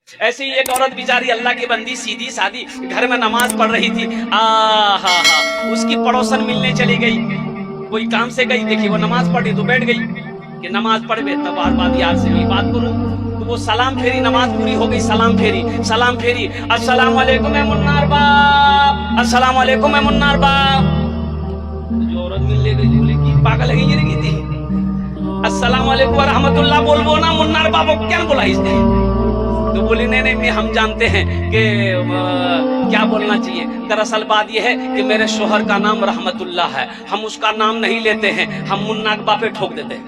ऐसे ही एक औरत बेचारी अल्लाह की बंदी सीधी सादी घर में नमाज पढ़ रही थी। हा उसकी पड़ोसन मिलने चली गई, कोई काम से गई, देखी वो नमाज पढ़ी तो बैठ गई कि नमाज पढ़ बे तब बार यार से भी बात करूं। तो वो सलाम फेरी, नमाज पूरी हो गई, सलाम फेरी, अस्सलाम वालेकुम है मुन्नार बाप, अस्सलाम वालेकुम है मुन्नार बाप। जो औरत मिलने गई बोले कि पागल है ये थी, अस्सलाम वालेकुम व रहमतुल्लाह बोलबो ना मुन्नार बाप को क्या बोला इसने। तो बोली नहीं हम जानते हैं कि क्या बोलना चाहिए। दरअसल बात यह है कि मेरे शोहर का नाम रहमतुल्लाह है, हम उसका नाम नहीं लेते हैं, हम मुन्ना के बापे ठोक देते हैं।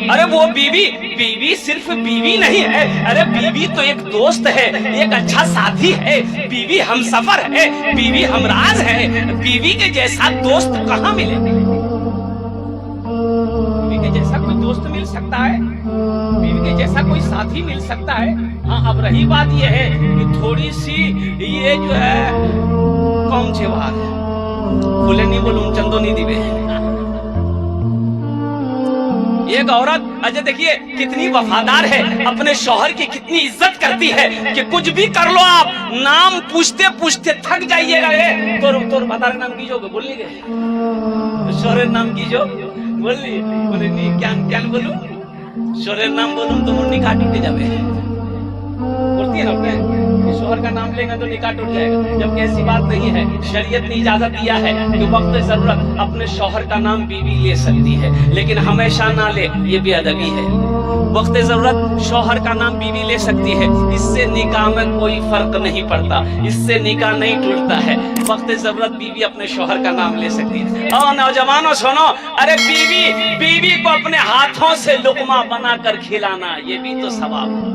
अरे वो बीवी सिर्फ बीवी नहीं है, अरे बीवी तो एक दोस्त है, एक अच्छा साथी है, बीवी हमसफर है, बीवी हमराज है। बीवी के जैसा दोस्त कहाँ मिले? बीवी के जैसा कोई दोस्त मिल सकता है? बीवी के जैसा कोई साथी मिल सकता है? हाँ, अब रही बात यह है कि थोड़ी सी ये जो है कौन छे बात बोले नहीं बोलूं चंदो नहीं दिवे। एक औरत अजय देखिए कितनी वफादार है, अपने शौहर की कितनी इज्जत करती है कि कुछ भी कर लो आप, नाम पूछते पूछते थक जाइएगा। तोर बता नाम की जो बोल ली गए, शौहर नाम की जो बोल ली, बोले नहीं क्या बोलूं, शौहर नाम बोलूं तो वो निकाह टूट जावे। बोलती है ना अपने शौहर का नाम लेंगे तो निकाह टूट जाएगा, जबकि ऐसी बात नहीं है। शरीयत ने इजाजत दिया है कि वक्त जरूरत अपने शौहर का नाम बीवी ले सकती है, लेकिन हमेशा ना ले, ये बेअदबी है। वक्त जरूरत शौहर का नाम बीवी ले सकती है, इससे निकाह में कोई फर्क नहीं पड़ता, इससे निकाह नहीं टूटता है। वक्त जरूरत बीवी अपने शौहर का नाम ले सकती है। और नौजवानों सुनो, अरे बीवी को अपने हाथों से लुकमा बनाकर खिलाना, ये भी तो सवाब है,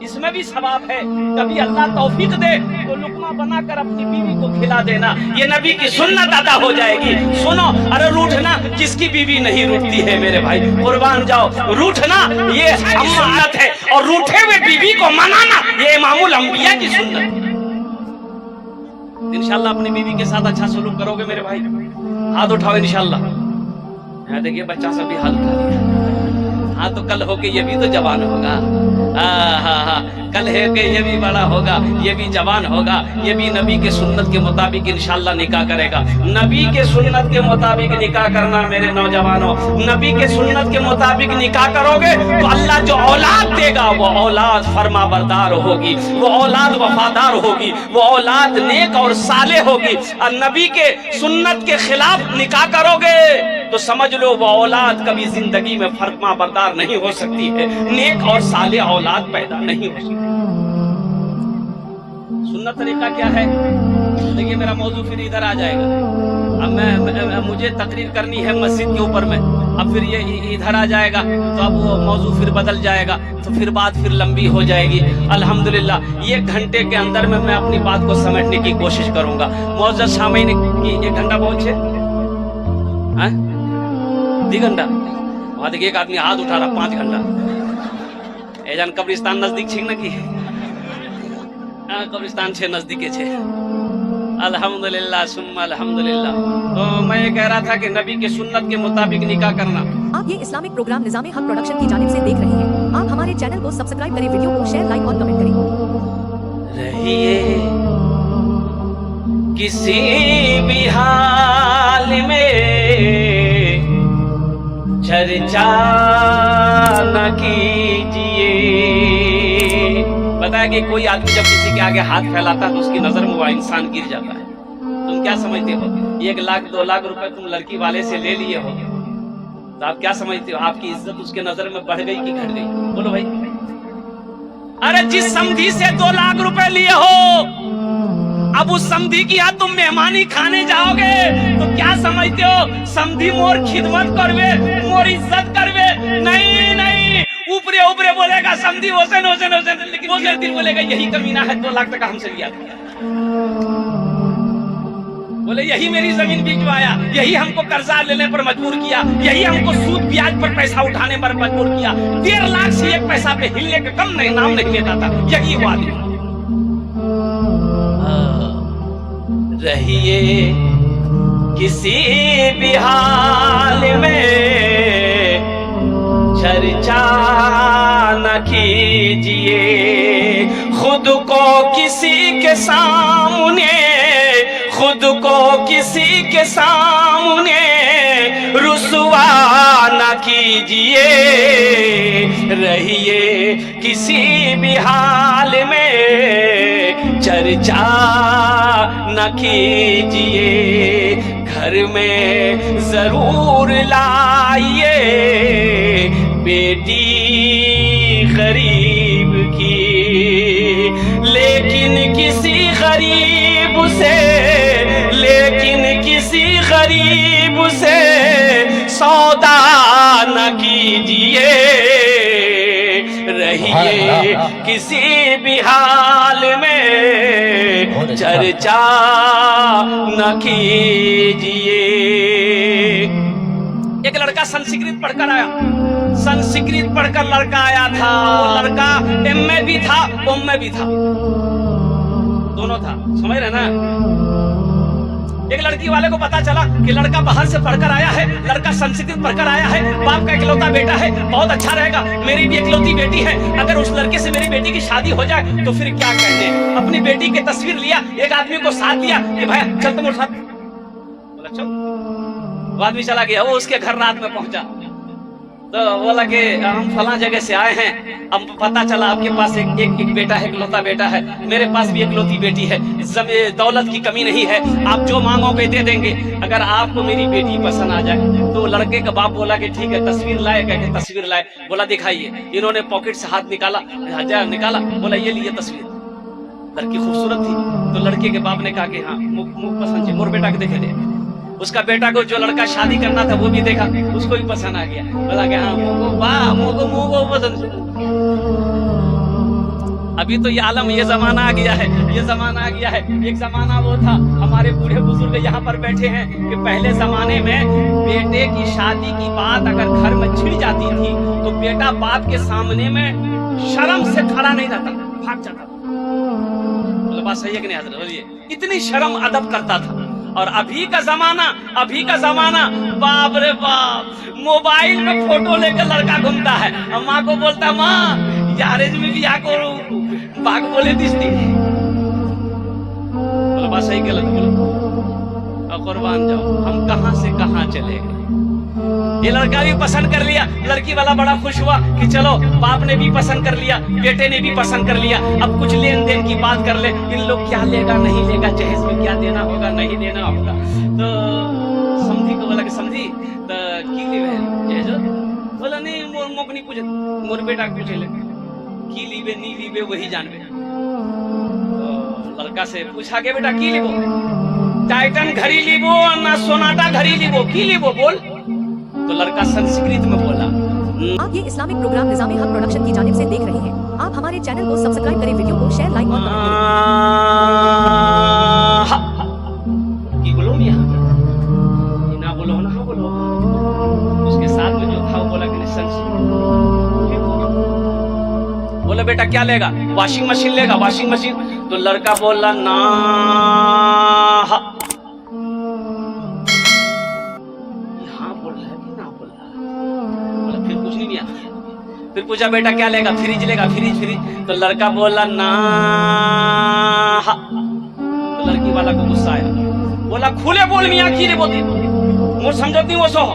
इसमें भी सवाब है। कभी अल्लाह तौफीक दे तो लुकमा बनाकर अपनी बीवी को खिला देना, ये नबी की सुन्नत अदा हो जाएगी। सुनो, अरे रूठना किसकी बीवी नहीं रूठती है मेरे भाई, कुर्बान जाओ। रूठना ये सुन्नत है, और रूठे हुए बीवी को मनाना ये इमामुल अंबिया की सुन्नत है। इंशाल्लाह अपनी बीवी के साथ अच्छा सलूक करोगे मेरे भाई, हाथ उठाओ इंशाल्लाह। देखिए बच्चा सब भी हाथ उठा दिया। हाँ, तो कल होके ये भी तो जवान होगा। कल है कि ये भी बड़ा होगा, ये भी जवान होगा, ये भी नबी के सुन्नत के मुताबिक इंशाल्लाह निकाह करेगा। नबी के सुन्नत के मुताबिक निकाह करना मेरे नौजवानों, नबी के सुन्नत के मुताबिक निकाह करोगे तो अल्लाह जो औलाद देगा वो औलाद फरमाबरदार होगी, वो औलाद वफादार होगी, वो औलाद नेक और साले होगी। और नबी के सुन्नत के खिलाफ निकाह करोगे तो समझ लो वो औलाद कभी जिंदगी में फरमाबरदार नहीं हो सकती है, नेक और साले औलाद पैदा नहीं हो सकती। सुन्नत तरीका क्या है? देखिए मेरा मौजू फिर इधर आ जाएगा। अब मुझे तकरीर करनी है मस्जिद के ऊपर में, अब फिर ये इधर आ जाएगा तो अब वो मौजू फिर बदल जाएगा, तो फिर बात फिर लंबी हो जाएगी। अल्हम्दुलिल्लाह 1 घंटे के अंदर में मैं अपनी बात को समेटने की कोशिश करूंगा। मौजूद सामईन की 1 घंटा पहुंचे 2 घंटा वहां देखिए एक आदमी हाथ उठा रहा 5 घंटा। एजान कब्रिस्तान नजदीक छे न की? कब्रिस्तान छे नजदीके छे। अल्हम्दुलिल्लाह सुम्मा अल्हम्दुलिल्लाह। तो मैं ये कह रहा था कि नबी के सुन्नत के मुताबिक निकाह करना। आप ये इस्लामिक प्रोग्राम निज़ाम हक प्रोडक्शन की जानिब से देख रहे हैं। आप हमारे चैनल को सब्सक्राइब करें, वीडियो को शेयर, लाइक और कमेंट करें। रहिए किसी भी हाल में चर्चा न कीजिए। बताया कि कोई आदमी जब किसी के आगे हाथ फैलाता है तो उसकी नजर में वो इंसान गिर जाता है। तुम क्या समझते हो? 1 लाख 2 लाख रुपए तुम लड़की वाले से ले लिए हो तो आप क्या समझते हो? आपकी इज्जत उसके नजर में बढ़ गई कि घट गई? बोलो भाई। अरे जिस समधी से 2 लाख रुपए लिए हो, अब उस समधी की यहाँ तुम मेहमानी खाने जाओगे तो क्या समझते हो? समधी मोर खिदमत करवे, मोर इज्जत करवे? नहीं, ऊपरे ऊपरे बोलेगा समधी हुसैन, लेकिन वो दिन बोलेगा यही कमीना है 2 लाख टका हमसे लिया था, बोले यही मेरी जमीन बिकवाया, यही हमको कर्जा लेने पर मजबूर किया, यही हमको सूद ब्याज पर पैसा उठाने पर मजबूर किया। 1.5 लाख से 1 पैसा पे हिलने के कम नहीं नाम नहीं लेता था, यही हुआ आदमी। रहिए किसी भी हाल में चर्चा न कीजिए खुद को किसी के सामने, खुद को किसी के सामने रुसवा न कीजिए, रहिए किसी भी हाल में चर्चा न कीजिए, घर में जरूर लाइए बेटी गरीब की, लेकिन किसी गरीब से, लेकिन किसी गरीब से सौदा न कीजिए, रहिए किसी भी हाल में चर्चा न कीजिए। एक लड़का संस्कृत पढ़कर आया, संस्कृत पढ़कर लड़का आया था। वो लड़का एम में भी था, ओम में भी था, दोनों था, समझ रहे ना। एक लड़की वाले को पता चला कि लड़का बाहर से पढ़कर आया है, लड़का संस्कृत पढ़कर आया है, बाप का इकलौता बेटा है, बहुत अच्छा रहेगा, मेरी भी इकलौती बेटी है, अगर उस लड़के से मेरी बेटी की शादी हो जाए तो फिर क्या कहने। अपनी बेटी की तस्वीर लिया, एक आदमी को साथ दिया कि भाई चल तुम साथ, बोला चल। वो आदमी चला गया, वो उसके घर रात में पहुंचा तो बोला कि हम फला जगह से आए हैं, अब पता चला आपके पास एक बेटा है, इकलौता बेटा है, मेरे पास भी इकलौती बेटी है, दौलत की कमी नहीं है, आप जो मांगोगे दे देंगे, अगर आपको मेरी बेटी पसंद आ जाए। तो लड़के का बाप बोला कि ठीक है, तस्वीर लाए, कहके तस्वीर लाए, बोला दिखाइए। इन्होंने पॉकेट से हाथ निकाला, हजार निकाला, बोला ये लिए तस्वीर, लड़की खूबसूरत थी। तो लड़के के बाप ने कहा कि हाँ मुख पसंद है, मोर बेटा के देखे दे। उसका बेटा को जो लड़का शादी करना था वो भी देखा, उसको भी पसंद आ गया, बोला कि हाँ मुझको पसंद। अभी तो ये आलम, ये जमाना आ गया है, ये जमाना आ गया है। एक जमाना वो था, हमारे बूढ़े बुजुर्ग यहाँ पर बैठे हैं, कि पहले जमाने में बेटे की शादी की बात अगर घर में छिड़ जाती थी तो बेटा बाप के सामने में शर्म से खड़ा नहीं रहता, भाग जाता था। बोले बात सही है कि नहीं हजरत? बोलिए, इतनी शर्म अदब करता था। और अभी का जमाना बाप रे बाप, मोबाइल में फोटो लेकर लड़का घूमता है, माँ को बोलता माँ यार में भी करो, बाग बोले दिसती। बोलो बात सही गलत? बोलो कुर्बान जाओ, हम कहां से कहां चले गए। ये लड़का भी पसंद कर लिया, लड़की वाला बड़ा खुश हुआ कि चलो बाप ने भी पसंद कर लिया, बेटे ने भी पसंद कर लिया, अब कुछ लेन देन की बात कर ले, इन लोग क्या लेगा नहीं लेगा, जहेज में क्या देना होगा नहीं देना होगा। तो समझी को बोला कि समझी तो की लेवे जहेज? बोला नहीं मोक नहीं पूछे, मोर बेटा पूछे ले की लीबे नहीं लीबे वही जानबे। तो लड़का से पूछा के बेटा की लीबो, टाइटन घड़ी लीबो ना सोनाटा घड़ी लीबो, की लीबो बोल। तो लड़का संस्कृत में बोला। आप ये इस्लामिक प्रोग्राम निज़ामे हक प्रोडक्शन की जानिब से देख रहे हैं। आप हमारे चैनल को सब्सक्राइब करें, वीडियो को शेयर लाइक और कमेंट करें। की बोलो ना बोलो ना बोलो। उसके साथ में जो था वो बोला कि संस्कृत। बोला बेटा क्या लेगा? वॉशिंग मशीन लेगा, वॉशिंग मशीन। तो लड़का बोला ना, फिर पूछा बेटा क्या लेगा? फ्रिज लेगा, फ्रिज। तो लड़का बोला ना। तो लड़की वाला को गुस्सा आया, बोला खुले बोल मियाँ की ले बोलते वो समझती वो सो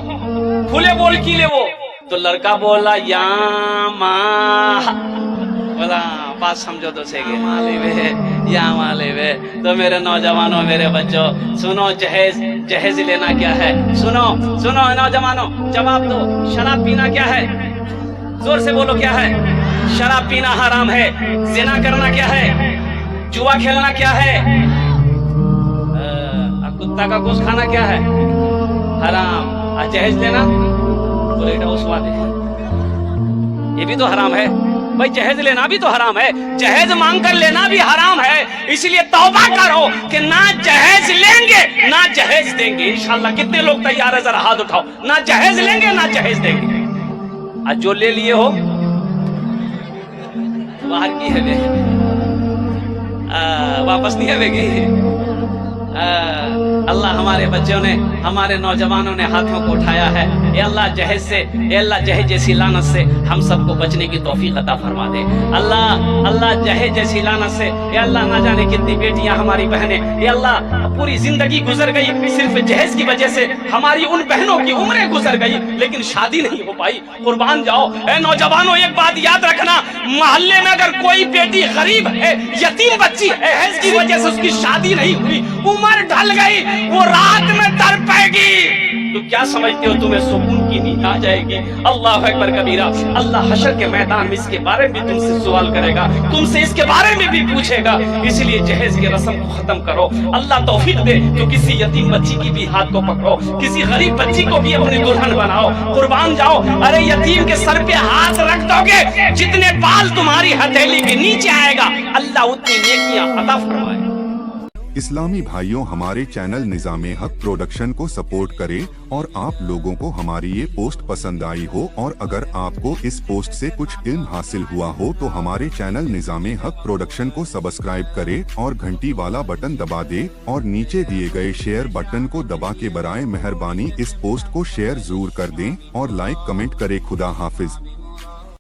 खुले बोल की ले वो। तो लड़का बोला या माँ, बोला बात समझो तो सही माले वे या माले वे। तो मेरे नौजवानों, मेरे बच्चों सुनो, जहेज लेना क्या है? सुनो नौजवानों, जवाब दो। शराब पीना क्या है? जोर से बोलो क्या है? शराब पीना हराम है। जिना करना क्या है? जुआ खेलना क्या है? कुत्ता का गोश्त खाना क्या है? हराम। जहेज लेना बोले स्वाद है, ये भी तो हराम है भाई। जहेज लेना भी तो हराम है, जहेज मांग कर लेना भी हराम है। इसलिए तौबा करो कि ना जहेज लेंगे ना जहेज देंगे। इंशाल्लाह कितने लोग तैयार है? जरा हाथ उठाओ। ना जहेज लेंगे ना जहेज देंगे। आज जो ले लिए हो बाहर की है वे, वापस नहीं आवेगी। अल्लाह हमारे बच्चों ने, हमारे नौजवानों ने हाथों को उठाया है। ए अल्लाह जहेज से, ए अल्लाह जहेज जैसी लानत से हम सबको बचने की तौफीक अता फरमा दे। अल्लाह अल्लाह जहेज जैसी लानत से, ए अल्लाह ना जाने कितनी बेटियां हमारी बहनें, ए अल्लाह पूरी जिंदगी गुजर गई सिर्फ जहेज की वजह से, हमारी उन बहनों की उम्रें गुजर गई लेकिन शादी नहीं हो पाई। कुर्बान जाओ ए नौजवानों, एक बात याद रखना, मोहल्ले में अगर कोई बेटी गरीब है, यतीम बच्ची है, जहेज की वजह से उसकी शादी नहीं हुई, उम्र ढल गई, वो रात में तड़पेगी, तो क्या समझते हो तुम्हें सुकून की नींद आ जाएगी? अल्लाह अकबर कबीरा। अल्लाह हशर के मैदान में इसके बारे में तुमसे सवाल करेगा, तुमसे इसके बारे में भी पूछेगा। इसलिए जहेज की रस्म को खत्म करो। अल्लाह तौफीक दे तो किसी यतीम बच्ची की भी हाथ को पकड़ो, किसी गरीब बच्ची को भी अपनी दुल्हन बनाओ, कुर्बान जाओ। अरे यतीम के सर पे हाथ रख दोगे, जितने बाल तुम्हारी हथेली के नीचे आएगा अल्लाह उतनी नेकियां अता फरमाए। इस्लामी भाइयों, हमारे चैनल निज़ामे हक प्रोडक्शन को सपोर्ट करें और आप लोगों को हमारी ये पोस्ट पसंद आई हो और अगर आपको इस पोस्ट से कुछ इल्म हासिल हुआ हो तो हमारे चैनल निज़ामे हक प्रोडक्शन को सब्सक्राइब करें और घंटी वाला बटन दबा दे और नीचे दिए गए शेयर बटन को दबा के बराए मेहरबानी इस पोस्ट को शेयर जरूर कर दें और लाइक कमेंट करें। खुदा हाफिज।